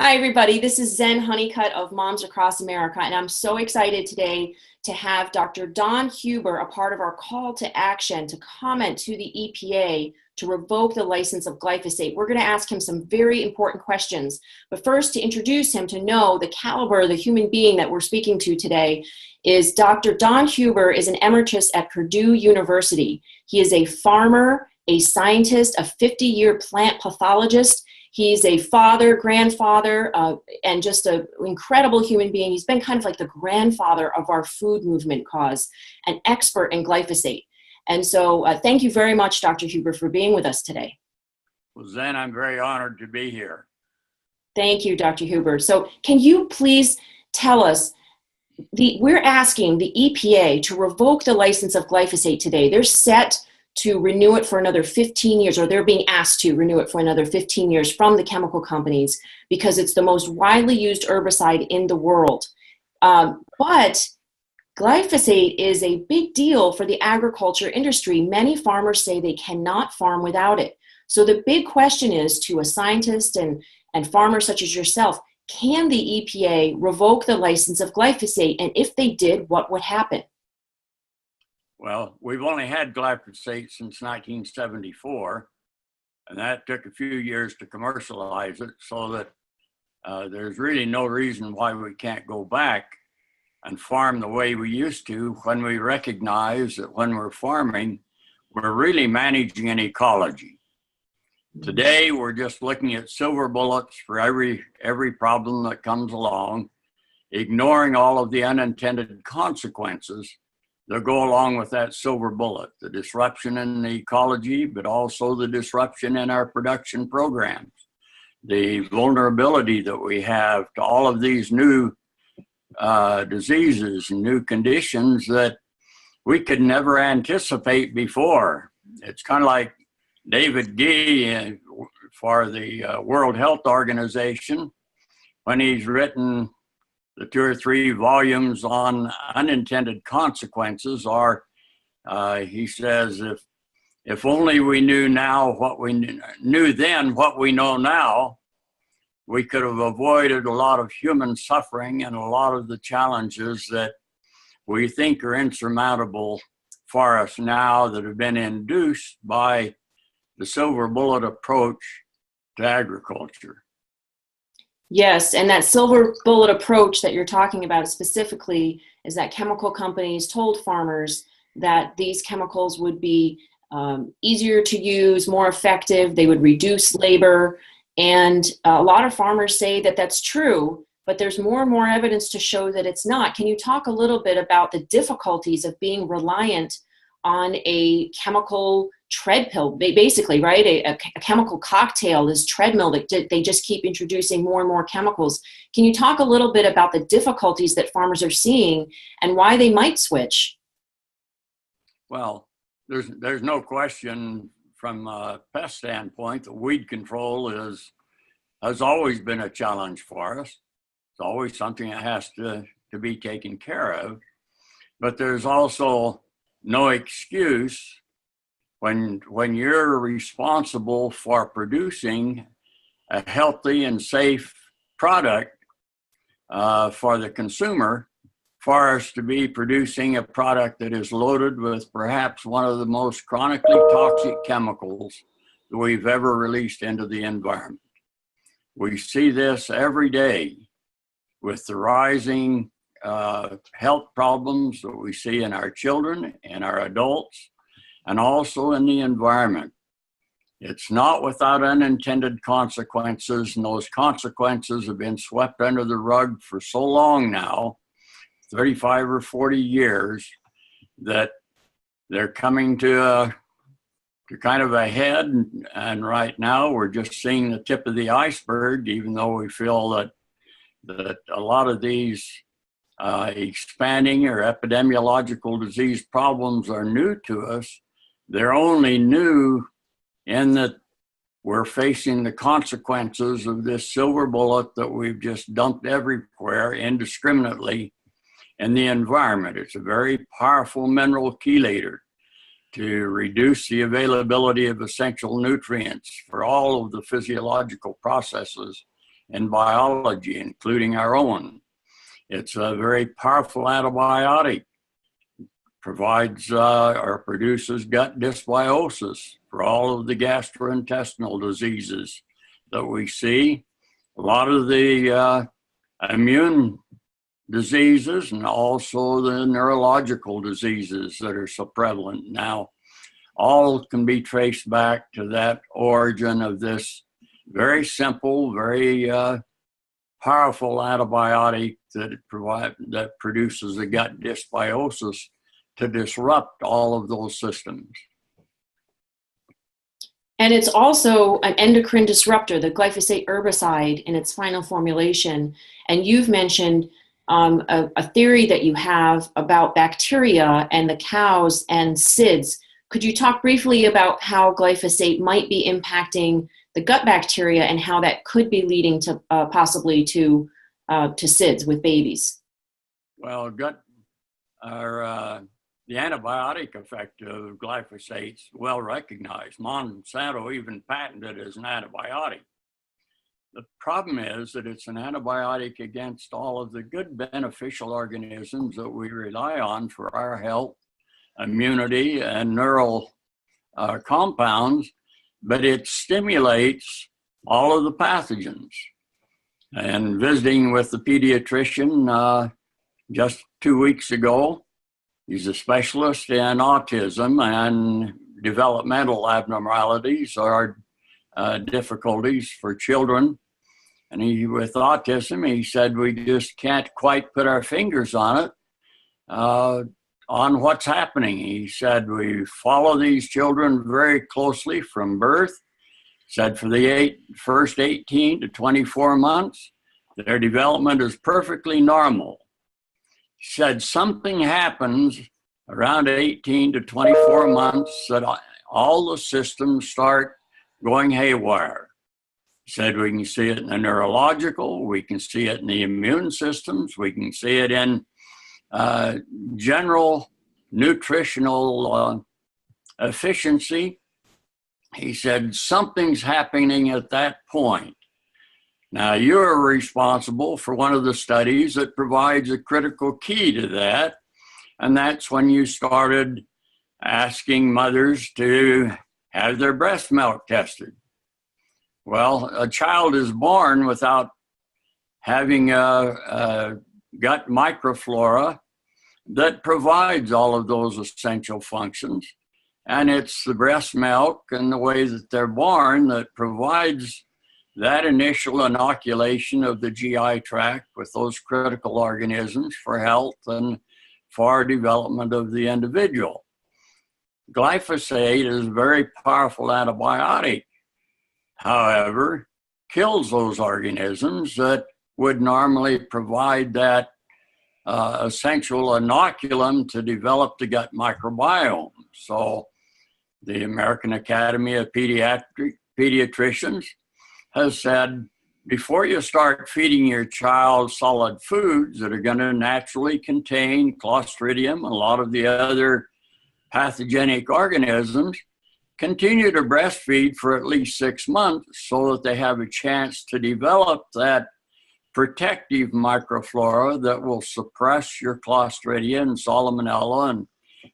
Hi, everybody. This is Zen Honeycutt of Moms Across America, and I'm so excited today to have Dr. Don Huber, a part of our call to action to comment to the EPA to revoke the license of glyphosate. We're going to ask him some very important questions. But first, to introduce him, to know the caliber, the human being that we're speaking to today, is Dr. Don Huber is an emeritus at Purdue University. He is a farmer, a scientist, a 50-year plant pathologist. He's a father, grandfather, and just an incredible human being. He's been kind of like the grandfather of our food movement cause, an expert in glyphosate. And so thank you very much, Dr. Huber, for being with us today. Well, Zen, I'm very honored to be here. Thank you, Dr. Huber. So can you please tell us, we're asking the EPA to revoke the license of glyphosate today. They're set to renew it for another 15 years, or they're being asked to renew it for another 15 years from the chemical companies because it's the most widely used herbicide in the world. But glyphosate is a big deal for the agriculture industry. Many farmers say they cannot farm without it. So the big question is to a scientist and farmers such as yourself, can the EPA revoke the license of glyphosate? And if they did, what would happen? Well, we've only had glyphosate since 1974, and that took a few years to commercialize it, so that there's really no reason why we can't go back and farm the way we used to when we recognize that when we're farming, we're really managing an ecology. Today, we're just looking at silver bullets for every problem that comes along, ignoring all of the unintended consequences that go along with that silver bullet, the disruption in the ecology, but also the disruption in our production programs, the vulnerability that we have to all of these new diseases and new conditions that we could never anticipate before. It's kind of like David Gee for the World Health Organization, when he's written the 2 or 3 volumes on unintended consequences, or he says, if only we knew now what we knew then, what we know now, we could have avoided a lot of human suffering and a lot of the challenges that we think are insurmountable for us now that have been induced by the silver bullet approach to agriculture. Yes, and that silver bullet approach that you're talking about specifically is that chemical companies told farmers that these chemicals would be easier to use, more effective, they would reduce labor, and a lot of farmers say that that's true, but there's more and more evidence to show that it's not. Can you talk a little bit about the difficulties of being reliant on a chemical treadmill, basically, right? A chemical cocktail, this treadmill that they just keep introducing more and more chemicals. Can you talk a little bit about the difficulties that farmers are seeing and why they might switch? Well, there's no question from a pest standpoint that weed control has always been a challenge for us. It's always something that has to be taken care of. But there's also no excuse when you're responsible for producing a healthy and safe product for the consumer, for us to be producing a product that is loaded with perhaps one of the most chronically toxic chemicals that we've ever released into the environment. We see this every day with the rising health problems that we see in our children and our adults, and also in the environment. It's not without unintended consequences, and those consequences have been swept under the rug for so long now, 35 or 40 years, that they're coming to kind of a head, and right now we're just seeing the tip of the iceberg, even though we feel that a lot of these expanding or epidemiological disease problems are new to us. They're only new in that we're facing the consequences of this silver bullet that we've just dumped everywhere indiscriminately in the environment. It's a very powerful mineral chelator to reduce the availability of essential nutrients for all of the physiological processes in biology, including our own. It's a very powerful antibiotic, provides or produces gut dysbiosis for all of the gastrointestinal diseases that we see. A lot of the immune diseases and also the neurological diseases that are so prevalent now, all can be traced back to that origin of this very simple, very powerful antibiotic that produces a gut dysbiosis to disrupt all of those systems. And it's also an endocrine disruptor, the glyphosate herbicide in its final formulation. And you've mentioned a theory that you have about bacteria and the cows and SIDS. Could you talk briefly about how glyphosate might be impacting the gut bacteria and how that could be leading to possibly to SIDS with babies? Well, the antibiotic effect of glyphosate is well recognized. Monsanto even patented it as an antibiotic. The problem is that it's an antibiotic against all of the good beneficial organisms that we rely on for our health, immunity, and neural compounds, but it stimulates all of the pathogens. And visiting with the pediatrician just 2 weeks ago, he's a specialist in autism and developmental abnormalities or difficulties for children. And with autism, he said, we just can't quite put our fingers on it, on what's happening. He said, we follow these children very closely from birth. He said for the first 18 to 24 months, their development is perfectly normal. He said something happens around 18 to 24 months that all the systems start going haywire. He said we can see it in the neurological, we can see it in the immune systems, we can see it in general nutritional efficiency. He said something's happening at that point. Now, you're responsible for one of the studies that provides a critical key to that, and that's when you started asking mothers to have their breast milk tested. Well, a child is born without having a gut microflora that provides all of those essential functions, and it's the breast milk and the way that they're born that provides that initial inoculation of the GI tract with those critical organisms for health and for development of the individual. Glyphosate is a very powerful antibiotic, however, kills those organisms that would normally provide that essential inoculum to develop the gut microbiome. So the American Academy of Pediatricians has said, before you start feeding your child solid foods that are going to naturally contain Clostridium and a lot of the other pathogenic organisms, continue to breastfeed for at least 6 months so that they have a chance to develop that protective microflora that will suppress your Clostridium and Salmonella and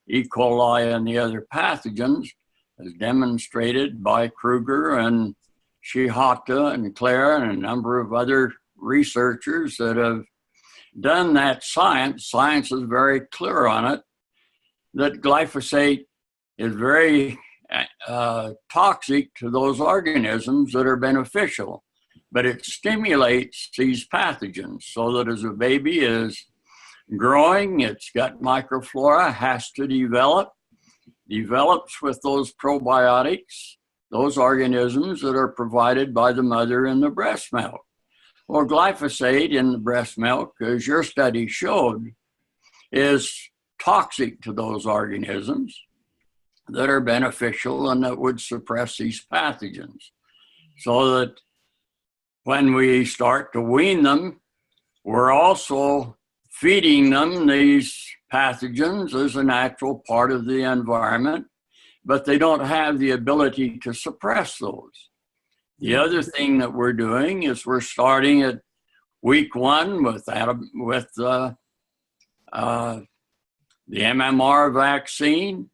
E. coli and the other pathogens, as demonstrated by Kruger and Shihata and Clare and a number of other researchers that have done that science. Science is very clear on it, that glyphosate is very toxic to those organisms that are beneficial, but it stimulates these pathogens so that as a baby is growing, its gut microflora has to develops with those probiotics, those organisms that are provided by the mother in the breast milk. Well, glyphosate in the breast milk, as your study showed, is toxic to those organisms that are beneficial and that would suppress these pathogens. So that when we start to wean them, we're also feeding them these pathogens as a natural part of the environment, but they don't have the ability to suppress those. The other thing that we're doing is we're starting at week 1 with the MMR vaccine,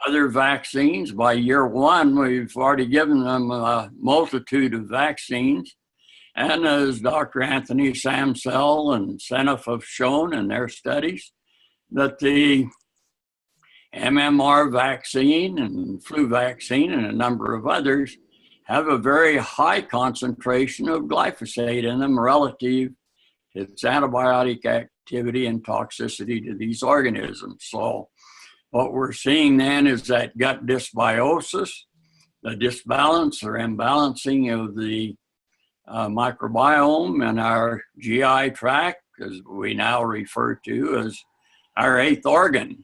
other vaccines. By year 1, we've already given them a multitude of vaccines. And as Dr. Anthony Samsell and Seneff have shown in their studies, that the MMR vaccine and flu vaccine and a number of others have a very high concentration of glyphosate in them relative to its antibiotic activity and toxicity to these organisms. So what we're seeing then is that gut dysbiosis, the disbalance or imbalancing of the microbiome in our GI tract, as we now refer to as our 8th organ.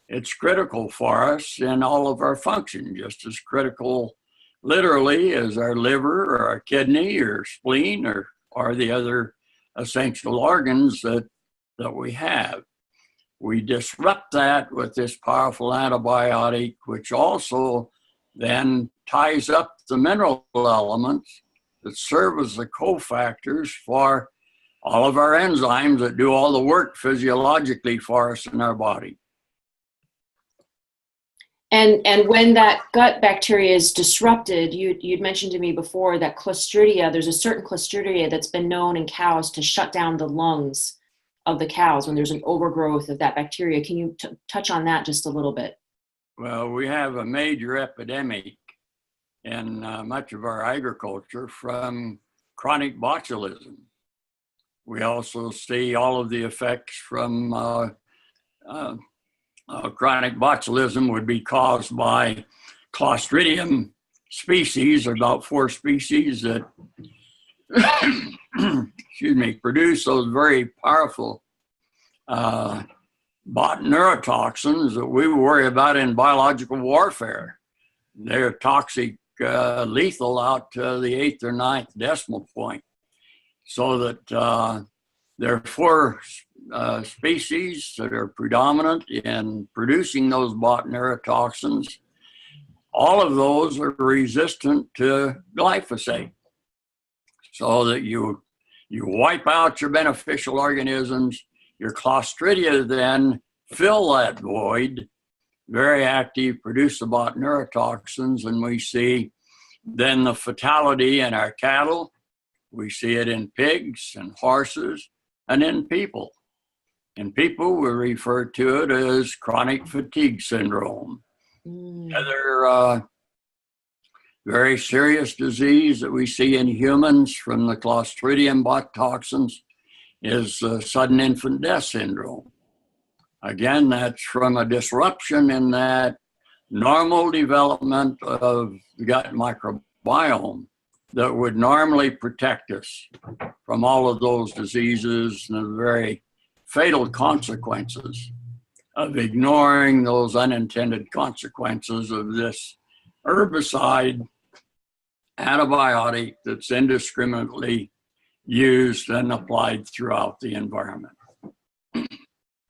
It's critical for us in all of our functions, just as critical literally as our liver or our kidney or spleen or the other essential organs that we have. We disrupt that with this powerful antibiotic, which also then ties up the mineral elements that serve as the cofactors for all of our enzymes that do all the work physiologically for us in our body. And when that gut bacteria is disrupted, you'd mentioned to me before that Clostridia, there's a certain Clostridia that's been known in cows to shut down the lungs of the cows when there's an overgrowth of that bacteria. Can you touch on that just a little bit? Well, we have a major epidemic in much of our agriculture from chronic botulism. We also see all of the effects from chronic botulism would be caused by Clostridium species, about 4 species that produce those very powerful neurotoxins that we worry about in biological warfare. They're toxic, lethal out to the 8th or 9th decimal point. So that there are 4 species that are predominant in producing those neurotoxins. All of those are resistant to glyphosate. So that you wipe out your beneficial organisms, your Clostridia then fill that void, very active, produce the neurotoxins, and we see then the fatality in our cattle. We see it in pigs and horses and in people. In people, we refer to it as chronic fatigue syndrome. Other very serious disease that we see in humans from the Clostridium toxins is sudden infant death syndrome. Again, that's from a disruption in that normal development of the gut microbiome that would normally protect us from all of those diseases and the very fatal consequences of ignoring those unintended consequences of this herbicide antibiotic that's indiscriminately used and applied throughout the environment.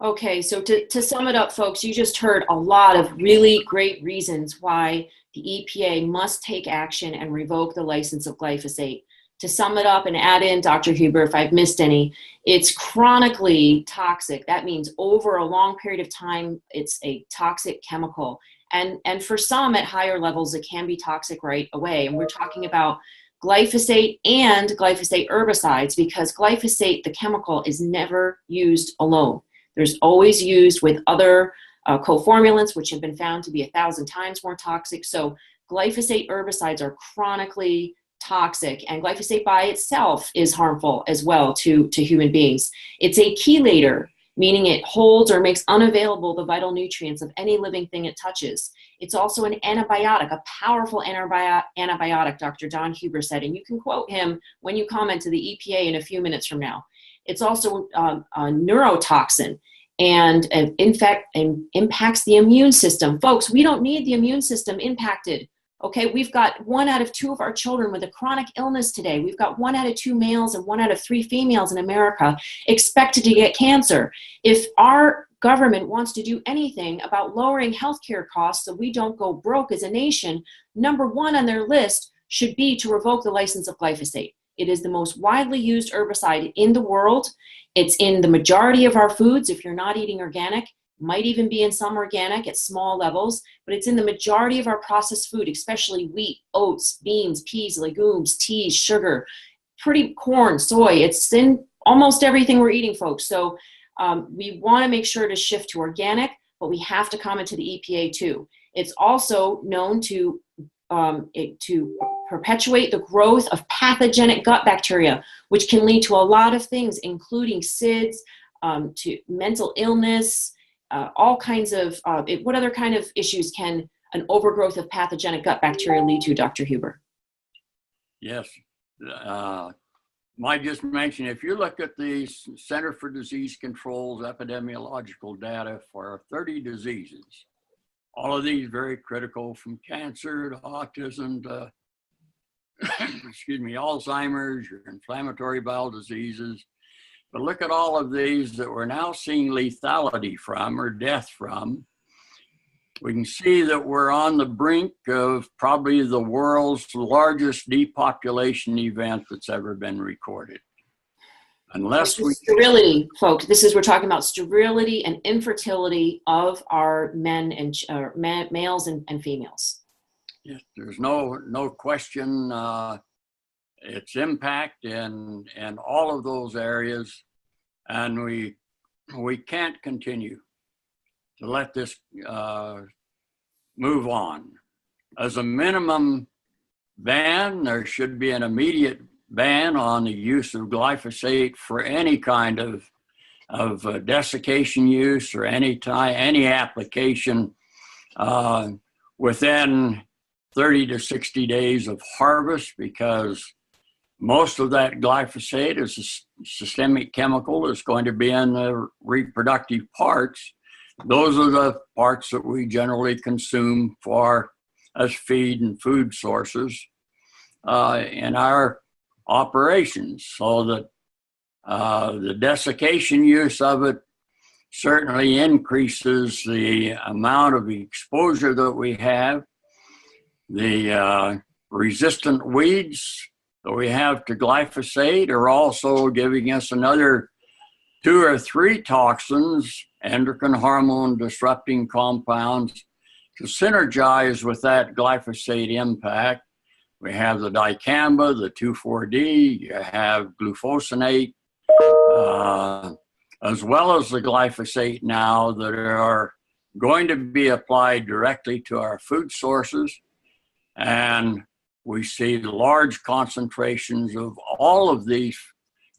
Okay, so to sum it up, folks, you just heard a lot of really great reasons why the EPA must take action and revoke the license of glyphosate. To sum it up and add in, Dr. Huber, if I've missed any, it's chronically toxic. That means over a long period of time, it's a toxic chemical. And for some at higher levels, it can be toxic right away. And we're talking about glyphosate and glyphosate herbicides, because glyphosate, the chemical, is never used alone. There's always used with other coformulants, which have been found to be 1,000 times more toxic. So glyphosate herbicides are chronically toxic, and glyphosate by itself is harmful as well to human beings. It's a chelator, meaning it holds or makes unavailable the vital nutrients of any living thing it touches. It's also an antibiotic, a powerful antibiotic, Dr. Don Huber said, and you can quote him when you comment to the EPA in a few minutes from now. It's also a neurotoxin, and in fact, impacts the immune system. Folks, we don't need the immune system impacted. Okay, we've got 1 out of 2 of our children with a chronic illness today. We've got 1 out of 2 males and 1 out of 3 females in America expected to get cancer. If our government wants to do anything about lowering healthcare costs so we don't go broke as a nation, number 1 on their list should be to revoke the license of glyphosate. It is the most widely used herbicide in the world. It's in the majority of our foods. If you're not eating organic, might even be in some organic at small levels, but it's in the majority of our processed food, especially wheat, oats, beans, peas, legumes, teas, sugar, pretty corn, soy. It's in almost everything we're eating, folks. So we want to make sure to shift to organic, but we have to comment to the EPA too. It's also known to perpetuate the growth of pathogenic gut bacteria, which can lead to a lot of things, including SIDS, to mental illness, all kinds of, what other kind of issues can an overgrowth of pathogenic gut bacteria lead to, Dr. Huber? Yes. Might just mention, if you look at the Center for Disease Control's epidemiological data for 30 diseases, all of these very critical, from cancer to autism to excuse me, Alzheimer's, your inflammatory bowel diseases. But look at all of these that we're now seeing lethality from, or death from. We can see that we're on the brink of probably the world's largest depopulation event that's ever been recorded. Unless we... Sterility, folks. We're talking about sterility and infertility of our men and males and females. Yes, there's no question its impact in all of those areas, and we can't continue to let this move on. As a minimum ban, there should be an immediate ban on the use of glyphosate for any kind of desiccation use or any application within 30 to 60 days of harvest, because most of that glyphosate is a systemic chemical that's going to be in the reproductive parts. Those are the parts that we generally consume as feed and food sources in our operations. So that the desiccation use of it certainly increases the amount of exposure that we have. The resistant weeds that we have to glyphosate are also giving us another 2 or 3 toxins, endocrine hormone disrupting compounds, to synergize with that glyphosate impact. We have the dicamba, the 2,4-D, you have glufosinate, as well as the glyphosate now that are going to be applied directly to our food sources. And we see large concentrations of all of these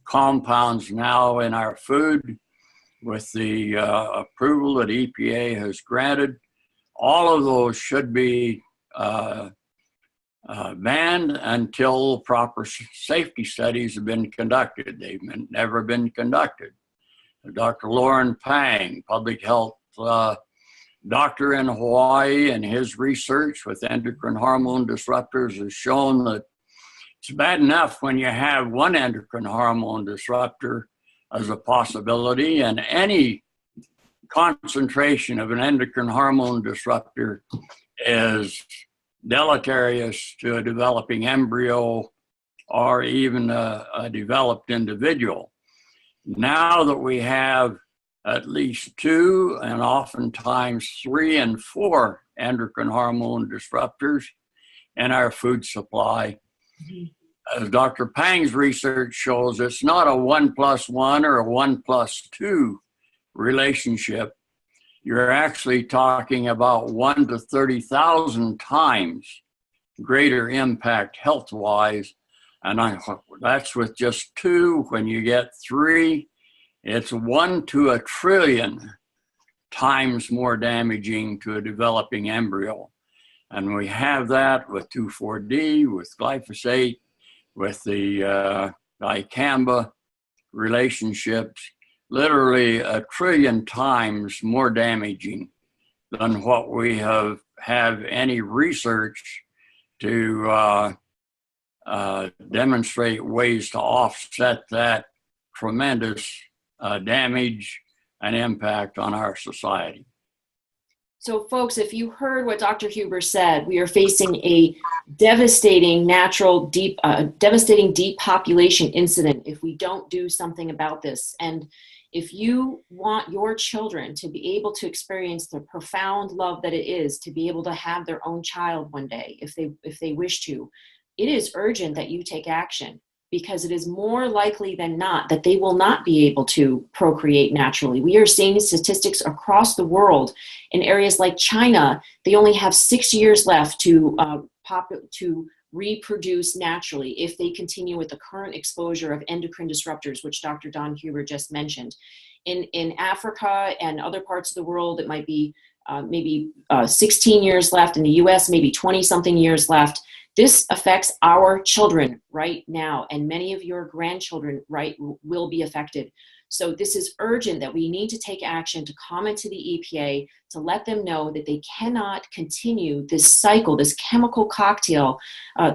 compounds now in our food with the approval that EPA has granted. All of those should be banned until proper safety studies have been conducted. They've never been conducted. Dr. Lauren Pang, public health doctor in Hawaii, and his research with endocrine hormone disruptors has shown that it's bad enough when you have one endocrine hormone disruptor as a possibility, and any concentration of an endocrine hormone disruptor is deleterious to a developing embryo or even a developed individual. Now that we have at least 2 and oftentimes 3 and 4 endocrine hormone disruptors in our food supply, as Dr. Pang's research shows, it's not a 1+1 or a 1+2 relationship. You're actually talking about 1 to 30,000 times greater impact health-wise. And that's with just 2. When you get 3, it's 1 to 1 trillion times more damaging to a developing embryo. And we have that with 2,4-D, with glyphosate, with the dicamba relationships, literally 1 trillion times more damaging than what we have any research to demonstrate ways to offset that tremendous damage and impact on our society. So folks, if you heard what Dr. Huber said, we are facing a devastating devastating depopulation incident if we don't do something about this. And if you want your children to be able to experience the profound love that it is to be able to have their own child one day, if they wish to, it is urgent that you take action, because it is more likely than not that they will not be able to procreate naturally. We are seeing statistics across the world. In areas like China, they only have 6 years left to reproduce naturally if they continue with the current exposure of endocrine disruptors, which Dr. Don Huber just mentioned. In Africa and other parts of the world, it might be maybe 16 years left. In the US, maybe 20-something years left. This affects our children right now, and many of your grandchildren will be affected. So this is urgent that we need to take action to comment to the EPA to let them know that they cannot continue this cycle, this chemical cocktail,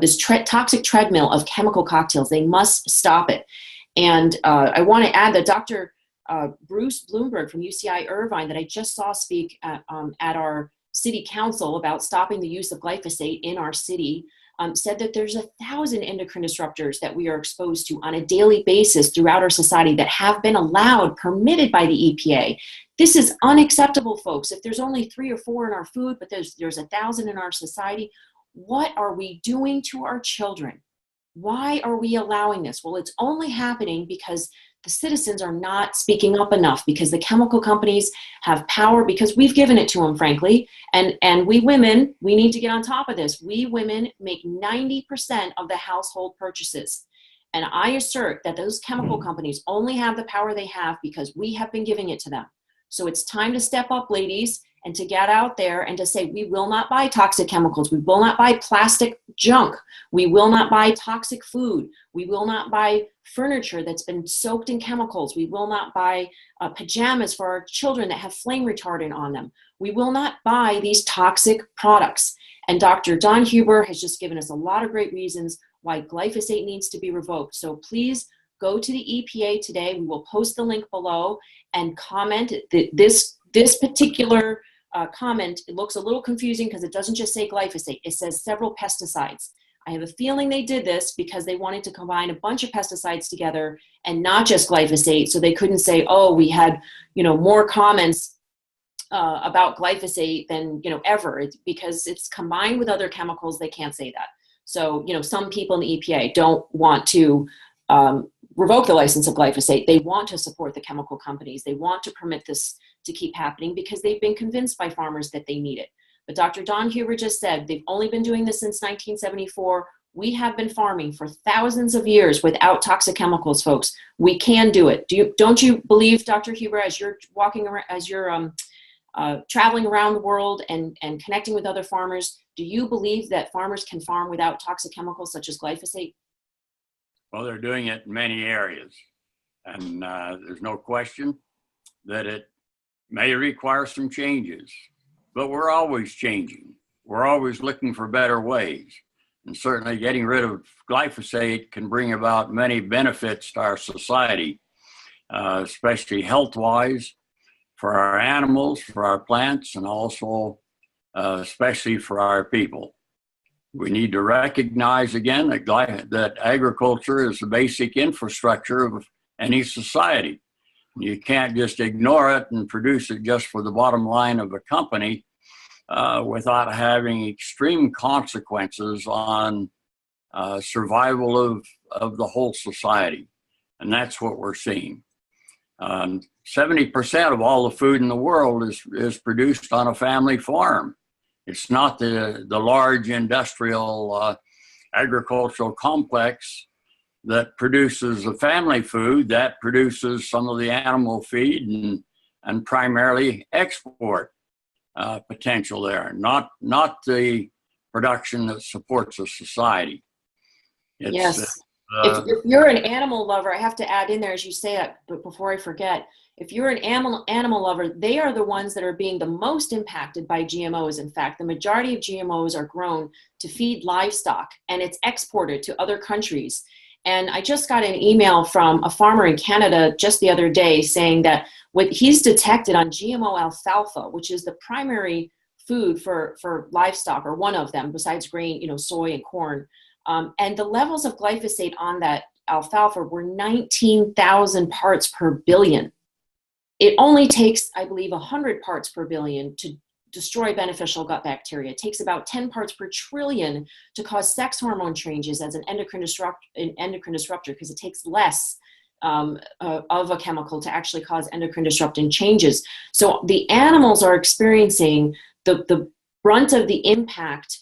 this toxic treadmill of chemical cocktails. They must stop it. And I want to add that Dr. Bruce Bloomberg from UCI Irvine, that I just saw speak at our city council about stopping the use of glyphosate in our city, said that there's 1,000 endocrine disruptors that we are exposed to on a daily basis throughout our society that have been permitted by the EPA. This is unacceptable, folks. If there's only 3 or 4 in our food, but there's 1,000 in our society, what are we doing to our children? Why are we allowing this? Well, it's only happening because the citizens are not speaking up enough, because the chemical companies have power, because we've given it to them, frankly. And we women, we need to get on top of this. We women make 90% of the household purchases. And I assert that those chemical companies only have the power they have because we have been giving it to them. So it's time to step up, ladies, and to get out there and to say, we will not buy toxic chemicals. We will not buy plastic junk. We will not buy toxic food. We will not buy furniture that's been soaked in chemicals. We will not buy pajamas for our children that have flame retardant on them. We will not buy these toxic products. And Dr. Don Huber has just given us a lot of great reasons why glyphosate needs to be revoked. So please go to the EPA today. We will post the link below and comment. This particular comment, it looks a little confusing because it doesn't just say glyphosate. It says several pesticides. I have a feeling they did this because they wanted to combine a bunch of pesticides together and not just glyphosate, so they couldn't say, oh, we had more comments about glyphosate than ever. It's because it's combined with other chemicals. They can't say that. So some people in the EPA don't want to revoke the license of glyphosate. They want to support the chemical companies. They want to permit this to keep happening because they've been convinced by farmers that they need it. But Dr. Don Huber just said they've only been doing this since 1974. We have been farming for thousands of years without toxic chemicals, folks. We can do it. Don't you believe, Dr. Huber, as you're walking around, as you're traveling around the world and connecting with other farmers, do you believe that farmers can farm without toxic chemicals such as glyphosate? Well, they're doing it in many areas, and there's no question that it may require some changes, but we're always changing. We're always looking for better ways, and certainly getting rid of glyphosate can bring about many benefits to our society, especially health-wise, for our animals, for our plants, and also especially for our people. We need to recognize again that agriculture is the basic infrastructure of any society. You can't just ignore it and produce it just for the bottom line of a company without having extreme consequences on survival of the whole society. And that's what we're seeing. 70% of all the food in the world is produced on a family farm. It's not the large industrial agricultural complex that produces the family food, that produces some of the animal feed and primarily export potential there, not the production that supports a society. Yes. If you're an animal lover, I have to add in there as you say that, but before I forget, if you're an animal lover, they are the ones that are being the most impacted by GMOs. In fact, the majority of GMOs are grown to feed livestock, and it's exported to other countries. And I just got an email from a farmer in Canada just the other day saying that what he's detected on GMO alfalfa, which is the primary food for livestock, or one of them besides grain, soy and corn. And the levels of glyphosate on that alfalfa were 19,000 parts per billion. It only takes, I believe, 100 parts per billion to destroy beneficial gut bacteria. It takes about 10 parts per trillion to cause sex hormone changes as an endocrine disruptor, because it takes less of a chemical to actually cause endocrine disrupting changes. So the animals are experiencing the brunt of the impact,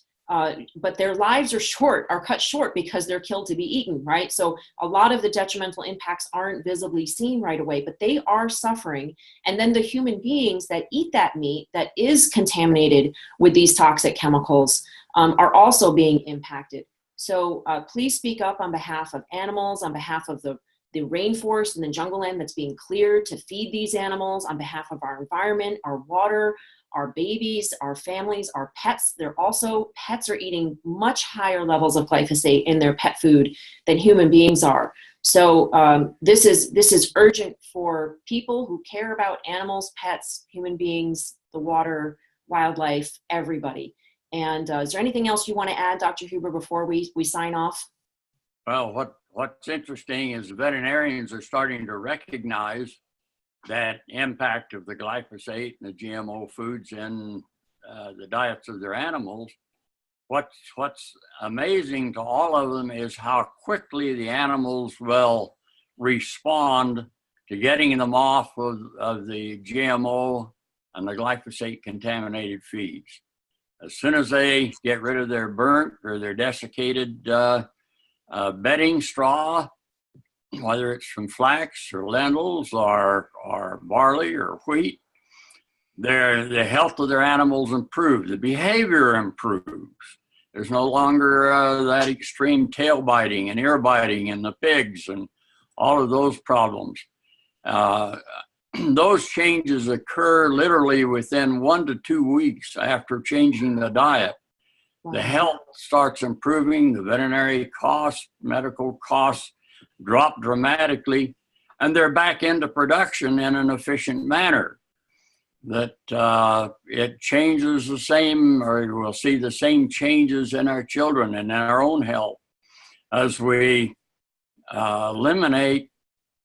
but their lives are cut short because they're killed to be eaten, right? So a lot of the detrimental impacts aren't visibly seen right away, but they are suffering. And then the human beings that eat that meat that is contaminated with these toxic chemicals are also being impacted. So please speak up on behalf of animals, on behalf of the rainforest and the jungle land that's being cleared to feed these animals, on behalf of our environment, our water, our babies, our families, our pets. Pets are eating much higher levels of glyphosate in their pet food than human beings are. So this is urgent for people who care about animals, pets, human beings, the water, wildlife, everybody. And is there anything else you want to add, Dr. Huber, before we sign off? Well, what's interesting is veterinarians are starting to recognize that impact of the glyphosate and the GMO foods in the diets of their animals. What's amazing to all of them is how quickly the animals will respond to getting them off of the GMO and the glyphosate contaminated feeds. As soon as they get rid of their burnt or their desiccated bedding straw, whether it's from flax or lentils or barley or wheat, the health of their animals improves. The behavior improves. There's no longer that extreme tail biting and ear biting in the pigs and all of those problems. Those changes occur literally within 1 to 2 weeks after changing the diet. Wow. The health starts improving, the veterinary costs, medical costs drop dramatically, and they're back into production in an efficient manner. That it changes the same, or we'll see the same changes in our children and in our own health as we eliminate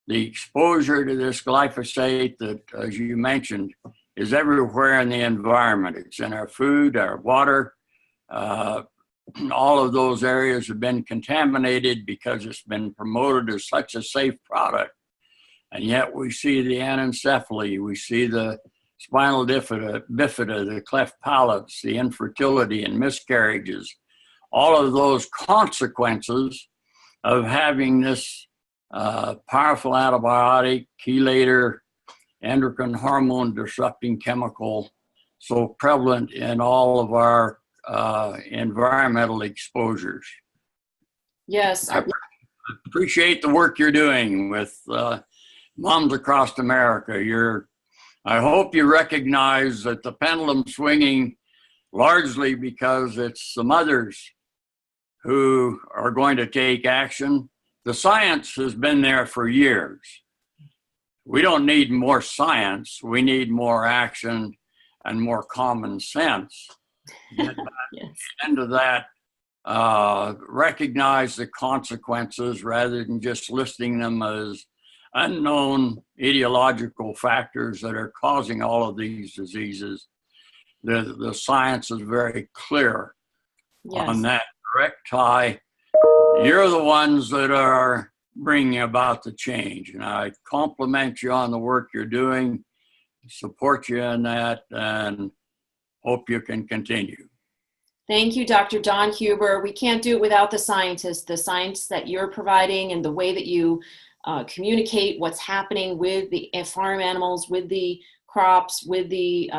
the exposure to this glyphosate that, as you mentioned, is everywhere in the environment. It's in our food, our water. All of those areas have been contaminated because it's been promoted as such a safe product. And yet we see the anencephaly, we see the spinal bifida, the cleft palates, the infertility and miscarriages, all of those consequences of having this powerful antibiotic, chelator, endocrine hormone disrupting chemical so prevalent in all of our environmental exposures. Yes. I appreciate the work you're doing with moms across America. I hope you recognize that the pendulum's swinging largely because it's the mothers who are going to take action. The science has been there for years. We don't need more science. We need more action and more common sense. Get back yes. into that, recognize the consequences rather than just listing them as unknown etiological factors that are causing all of these diseases. The science is very clear yes. on that. Correct, Ty. You're the ones that are bringing about the change, and I compliment you on the work you're doing, support you in that, and hope you can continue. Thank you, Dr. Don Huber. We can't do it without the scientists, the science that you're providing and the way that you communicate what's happening with the farm animals, with the crops, with the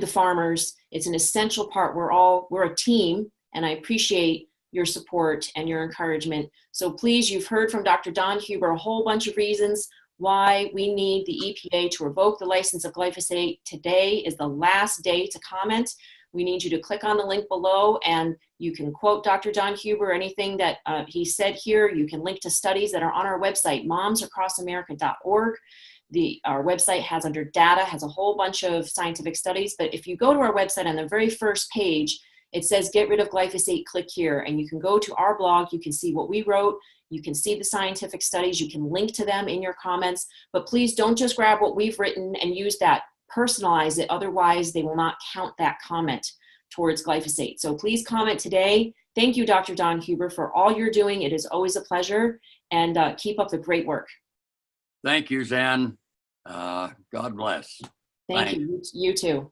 farmers. It's an essential part. We're a team, and I appreciate your support and your encouragement. So please, you've heard from Dr. Don Huber a whole bunch of reasons why we need the EPA to revoke the license of glyphosate. Today is the last day to comment. We need you to click on the link below and you can quote Dr. Don Huber, anything that he said here. You can link to studies that are on our website, momsacrossamerica.org. Our website has under data, has a whole bunch of scientific studies, but if you go to our website on the very first page, it says get rid of glyphosate, click here, and you can go to our blog, you can see what we wrote, you can see the scientific studies, you can link to them in your comments, but please don't just grab what we've written and use that, personalize it, otherwise they will not count that comment towards glyphosate. So please comment today. Thank you, Dr. Don Huber, for all you're doing. It is always a pleasure, and keep up the great work. Thank you, Zen. God bless. Thank you. You too.